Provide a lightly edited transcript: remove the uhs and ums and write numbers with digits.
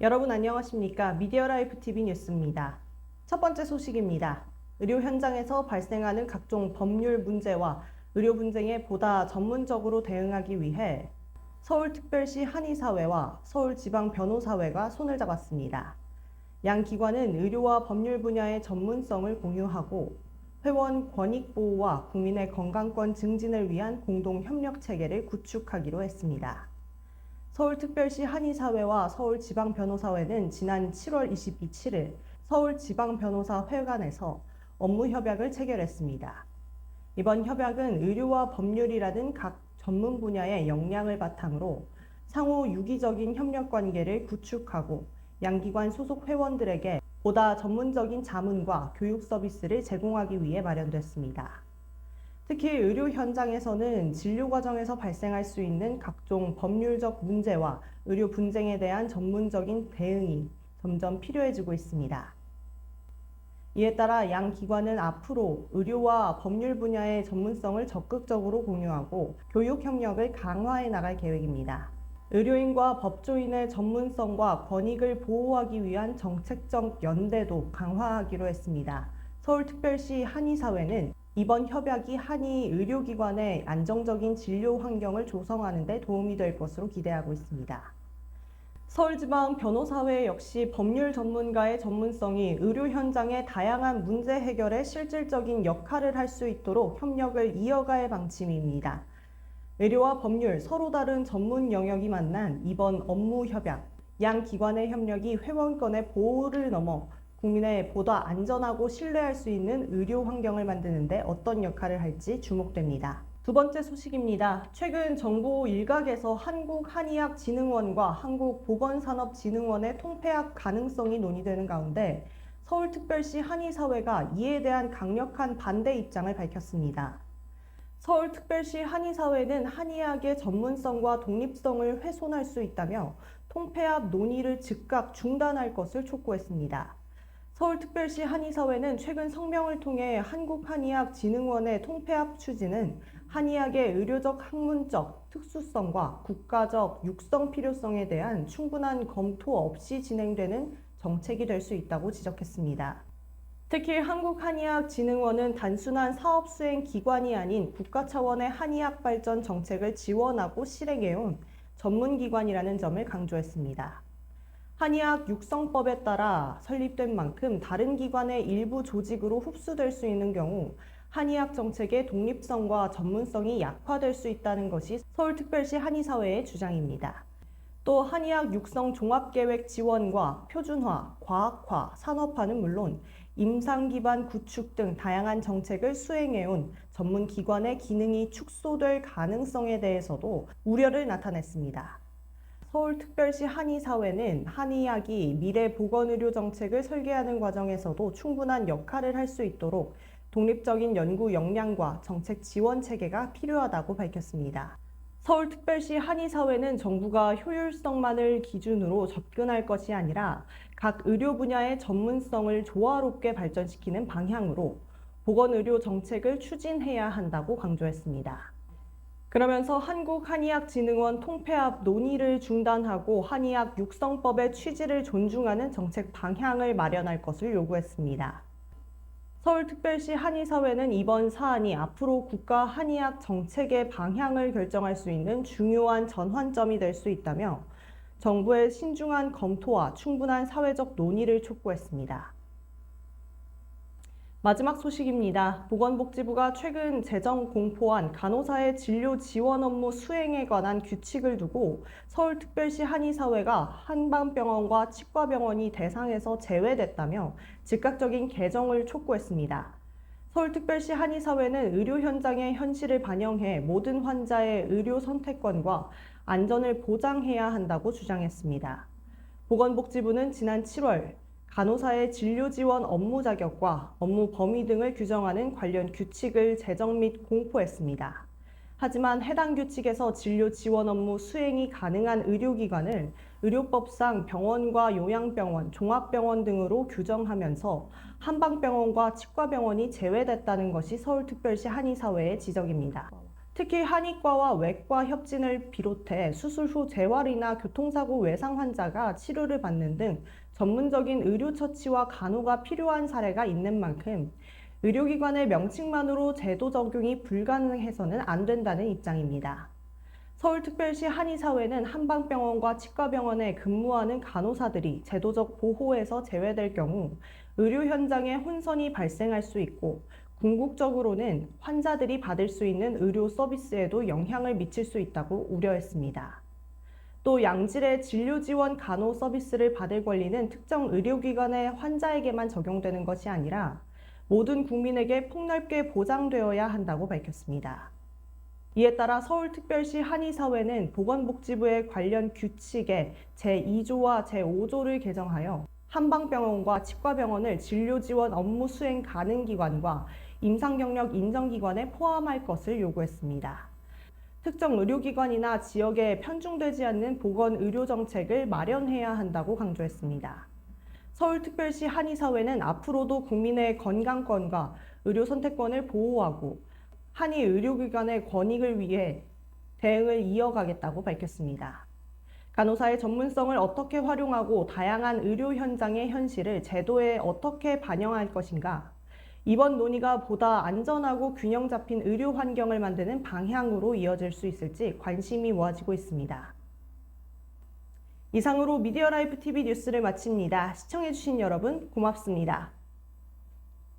여러분 안녕하십니까? 미디어라이프 TV 뉴스입니다. 첫 번째 소식입니다. 의료 현장에서 발생하는 각종 법률 문제와 의료 분쟁에 보다 전문적으로 대응하기 위해 서울특별시 한의사회와 서울지방변호사회가 손을 잡았습니다. 양 기관은 의료와 법률 분야의 전문성을 공유하고 회원 권익 보호와 국민의 건강권 증진을 위한 공동 협력 체계를 구축하기로 했습니다. 서울특별시 한의사회와 서울지방변호사회는 지난 7월 27일 서울지방변호사회관에서 업무협약을 체결했습니다. 이번 협약은 의료와 법률이라는 각 전문 분야의 역량을 바탕으로 상호 유기적인 협력 관계를 구축하고 양기관 소속 회원들에게 보다 전문적인 자문과 교육 서비스를 제공하기 위해 마련됐습니다. 특히 의료 현장에서는 진료 과정에서 발생할 수 있는 각종 법률적 문제와 의료 분쟁에 대한 전문적인 대응이 점점 필요해지고 있습니다. 이에 따라 양 기관은 앞으로 의료와 법률 분야의 전문성을 적극적으로 공유하고 교육 협력을 강화해 나갈 계획입니다. 의료인과 법조인의 전문성과 권익을 보호하기 위한 정책적 연대도 강화하기로 했습니다. 서울특별시 한의사회는 이번 협약이 한의 의료기관의 안정적인 진료 환경을 조성하는 데 도움이 될 것으로 기대하고 있습니다. 서울지방변호사회 역시 법률 전문가의 전문성이 의료 현장의 다양한 문제 해결에 실질적인 역할을 할 수 있도록 협력을 이어갈 방침입니다. 의료와 법률 서로 다른 전문 영역이 만난 이번 업무 협약, 양 기관의 협력이 회원권의 보호를 넘어 국민의 보다 안전하고 신뢰할 수 있는 의료 환경을 만드는 데 어떤 역할을 할지 주목됩니다. 두 번째 소식입니다. 최근 정부 일각에서 한국한의학진흥원과 한국보건산업진흥원의 통폐합 가능성이 논의되는 가운데 서울특별시 한의사회가 이에 대한 강력한 반대 입장을 밝혔습니다. 서울특별시 한의사회는 한의학의 전문성과 독립성을 훼손할 수 있다며 통폐합 논의를 즉각 중단할 것을 촉구했습니다. 서울특별시 한의사회는 최근 성명을 통해 한국한의학진흥원의 통폐합 추진은 한의학의 의료적 학문적 특수성과 국가적 육성 필요성에 대한 충분한 검토 없이 진행되는 정책이 될 수 있다고 지적했습니다. 특히 한국한의학진흥원은 단순한 사업 수행 기관이 아닌 국가 차원의 한의학 발전 정책을 지원하고 실행해온 전문기관이라는 점을 강조했습니다. 한의학 육성법에 따라 설립된 만큼 다른 기관의 일부 조직으로 흡수될 수 있는 경우 한의학 정책의 독립성과 전문성이 약화될 수 있다는 것이 서울특별시 한의사회의 주장입니다. 또 한의학 육성 종합계획 지원과 표준화, 과학화, 산업화는 물론 임상 기반 구축 등 다양한 정책을 수행해온 전문기관의 기능이 축소될 가능성에 대해서도 우려를 나타냈습니다. 서울특별시 한의사회는 한의학이 미래 보건의료 정책을 설계하는 과정에서도 충분한 역할을 할 수 있도록 독립적인 연구 역량과 정책 지원 체계가 필요하다고 밝혔습니다. 서울특별시 한의사회는 정부가 효율성만을 기준으로 접근할 것이 아니라 각 의료 분야의 전문성을 조화롭게 발전시키는 방향으로 보건의료 정책을 추진해야 한다고 강조했습니다. 그러면서 한국한의학진흥원 통폐합 논의를 중단하고 한의학 육성법의 취지를 존중하는 정책 방향을 마련할 것을 요구했습니다. 서울특별시 한의사회는 이번 사안이 앞으로 국가 한의학 정책의 방향을 결정할 수 있는 중요한 전환점이 될 수 있다며 정부의 신중한 검토와 충분한 사회적 논의를 촉구했습니다. 마지막 소식입니다. 보건복지부가 최근 재정 공포한 간호사의 진료 지원 업무 수행에 관한 규칙을 두고 서울특별시 한의사회가 한방병원과 치과병원이 대상에서 제외됐다며 즉각적인 개정을 촉구했습니다. 서울특별시 한의사회는 의료 현장의 현실을 반영해 모든 환자의 의료 선택권과 안전을 보장해야 한다고 주장했습니다. 보건복지부는 지난 7월 간호사의 진료 지원 업무 자격과 업무 범위 등을 규정하는 관련 규칙을 제정 및 공포했습니다. 하지만 해당 규칙에서 진료 지원 업무 수행이 가능한 의료기관을 의료법상 병원과 요양병원, 종합병원 등으로 규정하면서 한방병원과 치과병원이 제외됐다는 것이 서울특별시 한의사회의 지적입니다. 특히 한의과와 외과 협진을 비롯해 수술 후 재활이나 교통사고 외상 환자가 치료를 받는 등 전문적인 의료 처치와 간호가 필요한 사례가 있는 만큼 의료기관의 명칭만으로 제도 적용이 불가능해서는 안 된다는 입장입니다. 서울특별시 한의사회는 한방병원과 치과병원에 근무하는 간호사들이 제도적 보호에서 제외될 경우 의료 현장에 혼선이 발생할 수 있고 궁극적으로는 환자들이 받을 수 있는 의료 서비스에도 영향을 미칠 수 있다고 우려했습니다. 또 양질의 진료 지원 간호 서비스를 받을 권리는 특정 의료기관의 환자에게만 적용되는 것이 아니라 모든 국민에게 폭넓게 보장되어야 한다고 밝혔습니다. 이에 따라 서울특별시 한의사회는 보건복지부의 관련 규칙에 제2조와 제5조를 개정하여 한방병원과 치과병원을 진료지원 업무 수행 가능 기관과 임상경력 인정기관에 포함할 것을 요구했습니다. 특정 의료기관이나 지역에 편중되지 않는 보건의료정책을 마련해야 한다고 강조했습니다. 서울특별시 한의사회는 앞으로도 국민의 건강권과 의료선택권을 보호하고 한의 의료기관의 권익을 위해 대응을 이어가겠다고 밝혔습니다. 간호사의 전문성을 어떻게 활용하고 다양한 의료 현장의 현실을 제도에 어떻게 반영할 것인가? 이번 논의가 보다 안전하고 균형 잡힌 의료 환경을 만드는 방향으로 이어질 수 있을지 관심이 모아지고 있습니다. 이상으로 미디어라이프 TV 뉴스를 마칩니다. 시청해주신 여러분 고맙습니다.